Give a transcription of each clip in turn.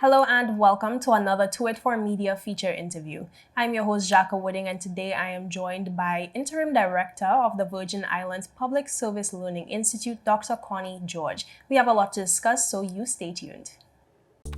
Hello and welcome to another To It For Media feature interview. I'm your host Jhaka and today I am joined by Interim Director of the Virgin Islands Public Service Learning Institute, Dr. Connie George. We have a lot to discuss, so you stay tuned.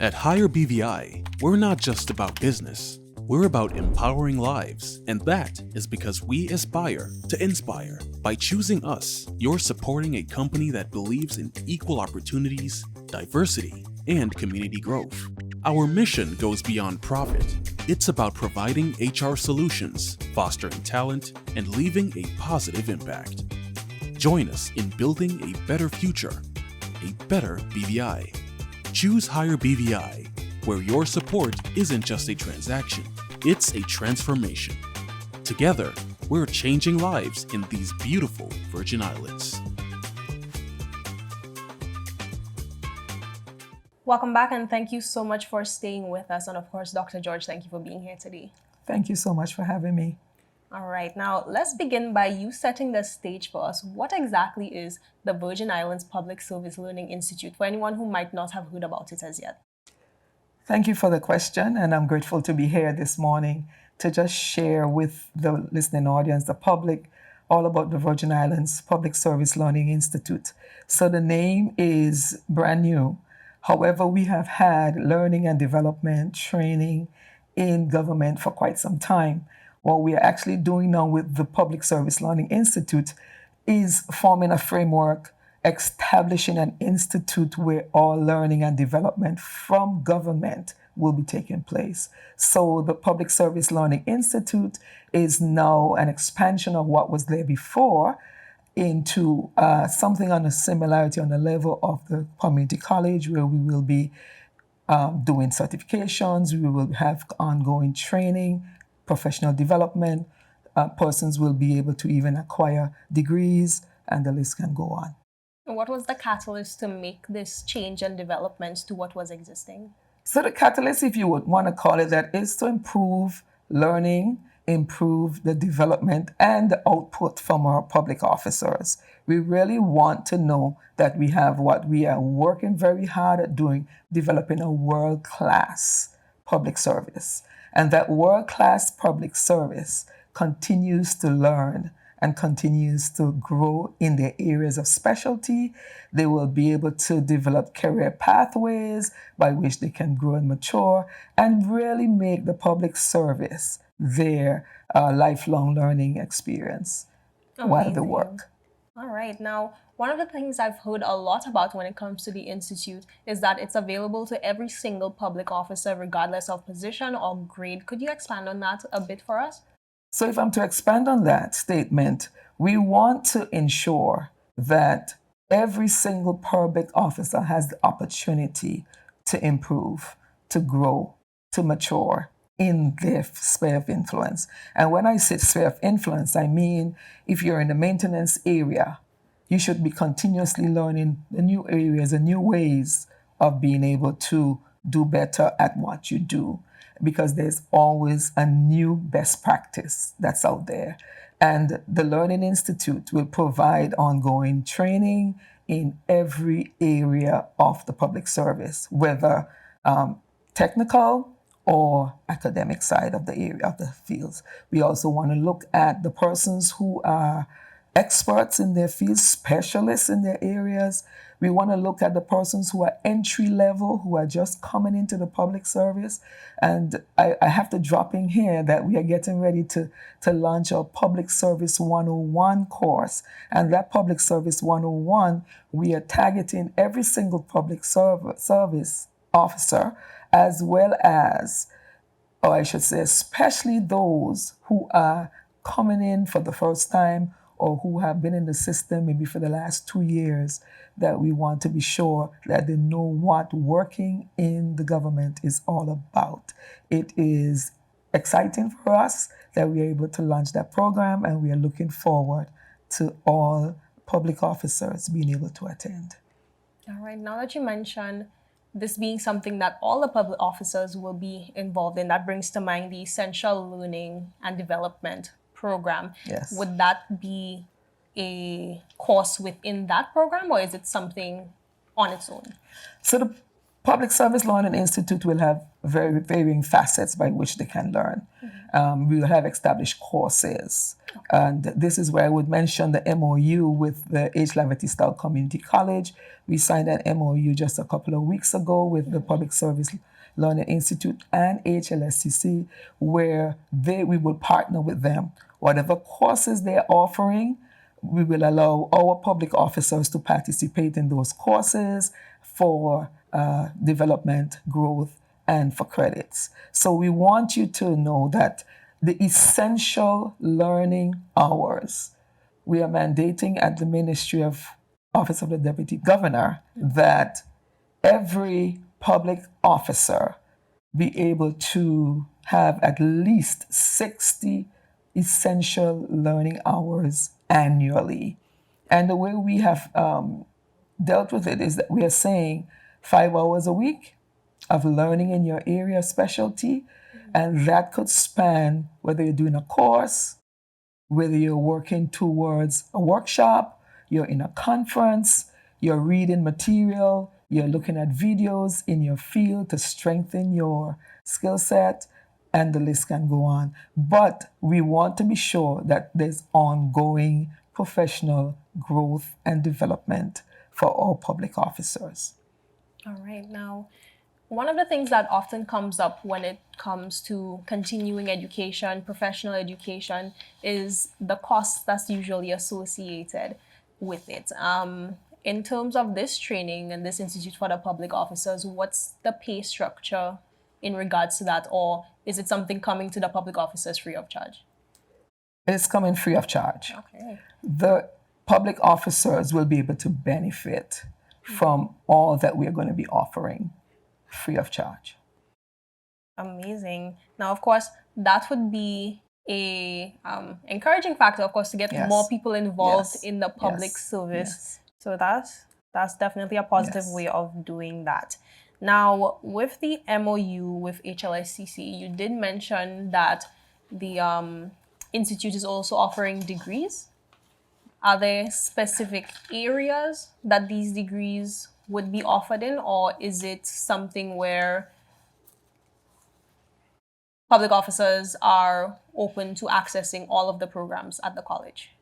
At Higher BVI, we're not just about business. We're about empowering lives, and that is because we aspire to inspire. By choosing us, you're supporting a company that believes in equal opportunities, diversity, and community growth. Our mission goes beyond profit. It's about providing HR solutions, fostering talent, and leaving a positive impact. Join us in building a better future, a better BVI. Choose Higher BVI, where your support isn't just a transaction, it's a transformation. Together, we're changing lives in these beautiful Virgin Islands. Welcome back and thank you so much for staying with us. And of course, Dr. George, thank you for being here today. Thank you so much for having me. All right, now let's begin by you setting the stage for us. What exactly is the Virgin Islands Public Service Learning Institute for anyone who might not have heard about it as yet? Thank you for the question, and I'm grateful to be here this morning to just share with the listening audience, the public, all about the Virgin Islands Public Service Learning Institute. So the name is brand new. However, we have had learning and development training in government for quite some time. What we are actually doing now with the Public Service Learning Institute is forming a framework, establishing an institute where all learning and development from government will be taking place. So the Public Service Learning Institute is now an expansion of what was there before into something on a similarity on the level of the community college, where we will be doing certifications, we will have ongoing training, professional development, persons will be able to even acquire degrees, and the list can go on. What was the catalyst to make this change and development to what was existing? So the catalyst, if you would want to call it that, is to improve learning, improve the development and the output from our public officers. We really want to know that we have what we are working very hard at doing, developing a world-class public service. And that world-class public service continues to learn and continues to grow in their areas of specialty. They will be able to develop career pathways by which they can grow and mature and really make the public service their lifelong learning experience while they work. All right. Now, one of the things I've heard a lot about when it comes to the Institute is that it's available to every single public officer, regardless of position or grade. Could you expand on that a bit for us? So if I'm to expand on that statement, we want to ensure that every single public officer has the opportunity to improve, to grow, to mature in their sphere of influence. And when I say sphere of influence, I mean if you're in the maintenance area, you should be continuously learning the new areas and new ways of being able to do better at what you do, because there's always a new best practice that's out there. And the Learning Institute will provide ongoing training in every area of the public service, whether technical or academic side of the area of the fields. We also want to look at the persons who are experts in their fields, specialists in their areas. We want to look at the persons who are entry level, who are just coming into the public service. And I have to drop in here that we are getting ready to launch our Public Service 101 course. And that Public Service 101, we are targeting every single public service officer, as well as, or I should say, especially those who are coming in for the first time or who have been in the system maybe for the last 2 years, that we want to be sure that they know what working in the government is all about. It is exciting for us that we are able to launch that program, and we are looking forward to all public officers being able to attend. All right, now that you mentioned this being something that all the public officers will be involved in, that brings to mind the Essential Learning and Development Program. Yes. Would that be a course within that program, or is it something on its own? So Public Service Learning Institute will have very varying facets by which they can learn. We will have established courses. And this is where I would mention the MOU with the H. Laverty Style Community College. We signed an MOU just a couple of weeks ago with the Public Service Learning Institute and HLSCC, where we will partner with them. Whatever courses they're offering, we will allow our public officers to participate in those courses for development, growth, and for credits. So we want you to know that the essential learning hours, we are mandating at the Ministry of Office of the Deputy Governor that every public officer be able to have at least 60 essential learning hours annually. And the way we have dealt with it is that we are saying 5 hours a week of learning in your area of specialty, and that could span whether you're doing a course, whether you're working towards a workshop, you're in a conference, you're reading material, you're looking at videos in your field to strengthen your skill set, and the list can go on. But we want to be sure that there's ongoing professional growth and development for all public officers. All right. Now, one of the things that often comes up when it comes to continuing education, professional education, is the cost that's usually associated with it. In terms of this training and this Institute for the Public Officers, what's the pay structure in regards to that, or is it something coming to the public officers free of charge? It's coming free of charge. Okay. The public officers will be able to benefit from all that we're going to be offering free of charge. Amazing. Now, of course, that would be a encouraging factor, of course, to get more people involved in the public service. So that's definitely a positive way of doing that. Now, with the MOU with HLSCC, you did mention that the Institute is also offering degrees. Are there specific areas that these degrees would be offered in, or is it something where public officers are open to accessing all of the programs at the college?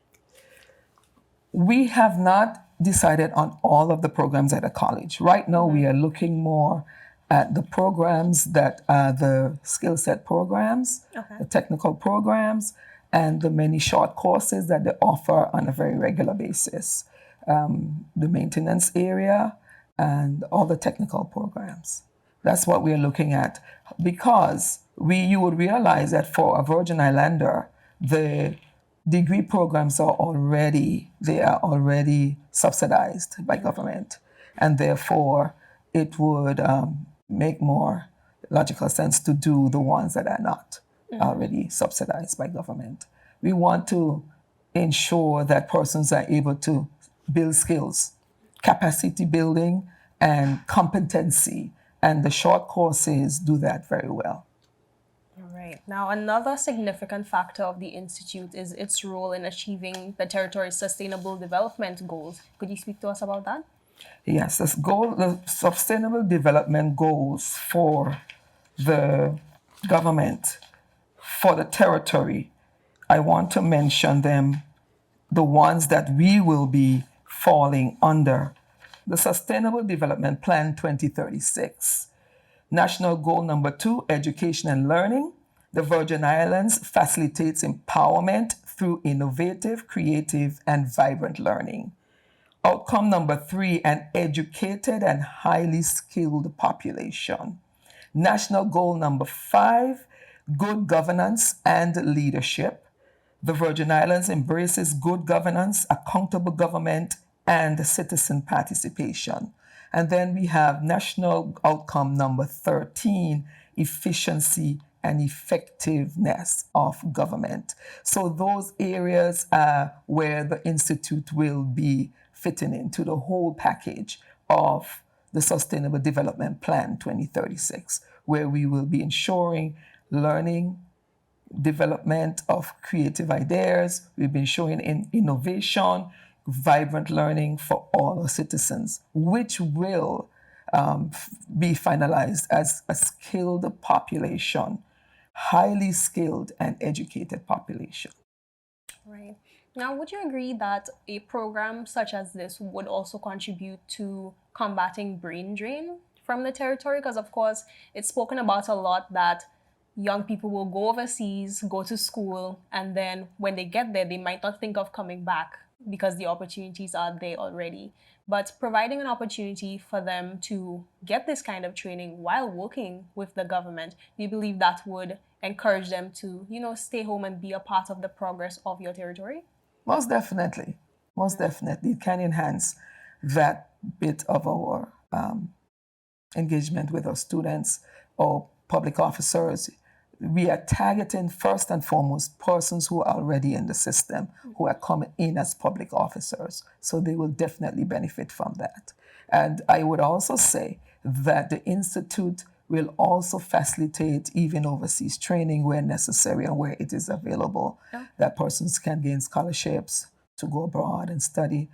We have not decided on all of the programs at a college. Right now, we are looking more at the programs that are the skill set programs, the technical programs, and the many short courses that they offer on a very regular basis. The maintenance area and all the technical programs. That's what we're looking at, because you would realize that for a Virgin Islander, the degree programs are already subsidized by government, and therefore it would make more logical sense to do the ones that are not already subsidized by government. We want to ensure that persons are able to build skills, capacity building, and competency, and the short courses do that very well. Right. Now, another significant factor of the Institute is its role in achieving the territory's sustainable development goals. Could you speak to us about that? Yes, the sustainable development goals for the government, for the territory, I want to mention them, the ones that we will be falling under. The Sustainable Development Plan 2036. National Goal number 2, education and learning. The Virgin Islands facilitates empowerment through innovative, creative, and vibrant learning. Outcome number 3, an educated and highly skilled population. National Goal number 5, good governance and leadership. The Virgin Islands embraces good governance, accountable government, and citizen participation. And then we have national outcome number 13, efficiency and effectiveness of government. So those areas are where the Institute will be fitting into the whole package of the Sustainable Development Plan 2036, where we will be ensuring learning, development of creative ideas. We've been showing innovation, vibrant learning for all our citizens, which will be finalized as a skilled population, highly skilled and educated population. Right. Now, would you agree that a program such as this would also contribute to combating brain drain from the territory? Because, of course, it's spoken about a lot that young people will go overseas, go to school, and then when they get there, they might not think of coming back because the opportunities are there already. But providing an opportunity for them to get this kind of training while working with the government, do you believe that would encourage them to, stay home and be a part of the progress of your territory? Most definitely. Most definitely. It can enhance that bit of our engagement with our students or public officers. We are targeting first and foremost persons who are already in the system, who are coming in as public officers. So they will definitely benefit from that. And I would also say that the Institute will also facilitate even overseas training where necessary and where it is available, that persons can gain scholarships to go abroad and study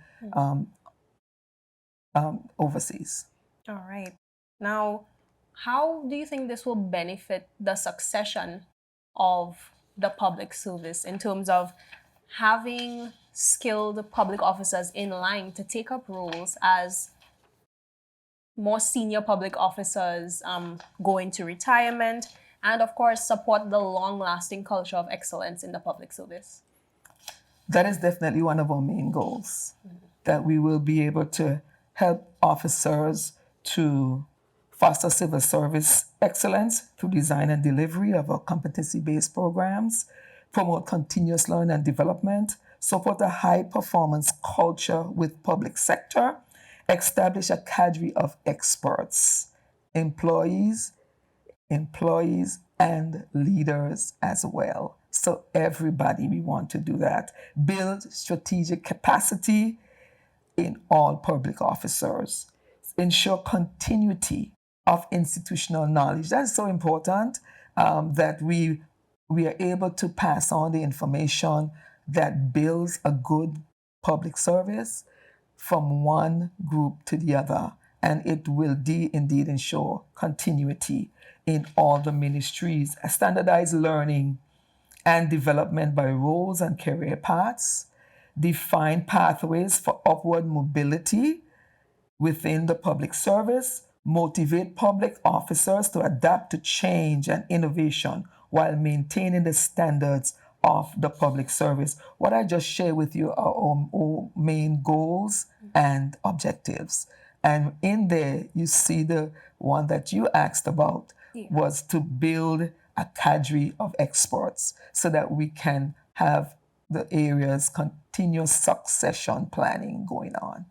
overseas. All right. Now, how do you think this will benefit the succession of the public service in terms of having skilled public officers in line to take up roles as more senior public officers go into retirement, and of course support the long-lasting culture of excellence in the public service? That is definitely one of our main goals, that we will be able to help officers to foster civil service excellence through design and delivery of our competency-based programs, promote continuous learning and development, support a high-performance culture with public sector, establish a cadre of experts, employees, and leaders as well. So everybody, we want to do that. Build strategic capacity in all public officers. Ensure continuity of institutional knowledge. That's so important, that we are able to pass on the information that builds a good public service from one group to the other. And it will indeed ensure continuity in all the ministries, standardized learning and development by roles and career paths, define pathways for upward mobility within the public service, motivate public officers to adapt to change and innovation while maintaining the standards of the public service. What I just shared with you are our main goals and objectives. And in there, you see the one that you asked about was to build a cadre of experts so that we can have the area's continuous succession planning going on.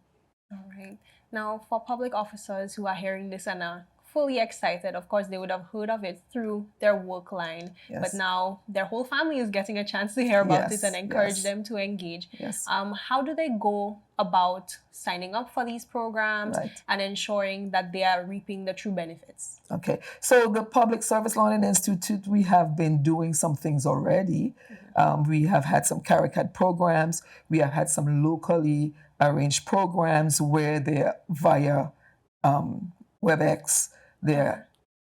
All right. Now, for public officers who are hearing this and are fully excited, of course, they would have heard of it through their work line, but now their whole family is getting a chance to hear about it and encourage them to engage. How do they go about signing up for these programs and ensuring that they are reaping the true benefits? Okay, so the Public Service Learning Institute, we have been doing some things already. We have had some CARICAD programs. We have had some locally arranged programs where they're via WebEx, they're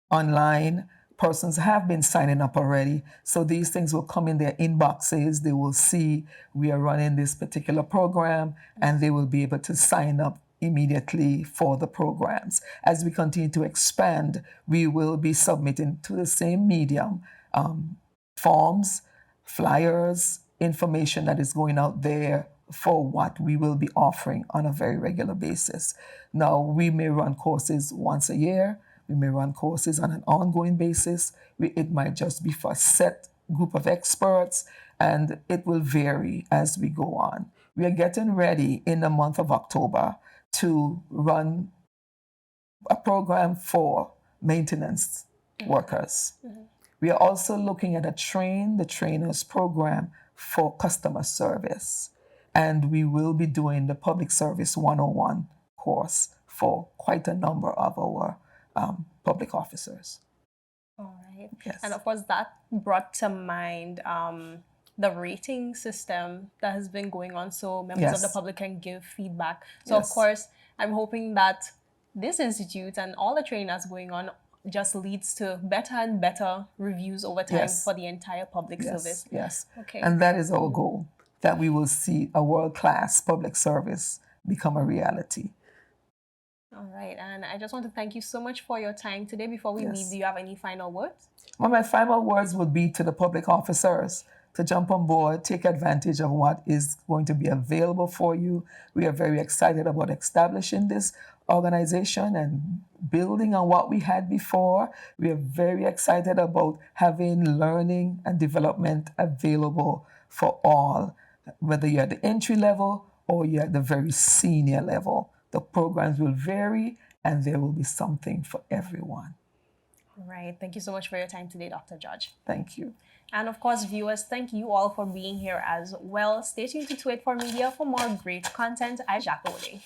online. Persons have been signing up already. So these things will come in their inboxes. They will see we are running this particular program and they will be able to sign up immediately for the programs. As we continue to expand, we will be submitting to the same medium forms, flyers, information that is going out there for what we will be offering on a very regular basis. Now, we may run courses once a year. We may run courses on an ongoing basis. It might just be for a set group of experts, and it will vary as we go on. We are getting ready in the month of October to run a program for maintenance workers. We are also looking at train the trainers program for customer service. And we will be doing the Public Service 101 course for quite a number of our public officers. All right. Yes. And of course, that brought to mind the rating system that has been going on, so members of the public can give feedback. So of course, I'm hoping that this institute and all the training that's going on just leads to better and better reviews over time Yes. for the entire public service. Yes. Okay. And that is our goal, that we will see a world-class public service become a reality. All right. And I just want to thank you so much for your time today. Before we leave, do you have any final words? Well, my final words would be to the public officers to jump on board, take advantage of what is going to be available for you. We are very excited about establishing this organization and building on what we had before. We are very excited about having learning and development available for all, whether you're at the entry level or you're at the very senior level. The programs will vary and there will be something for everyone. All right. Thank you so much for your time today, Dr. George. Thank you. And of course, viewers, thank you all for being here as well. Stay tuned to 284 Media for more great content. I'm Jhaka.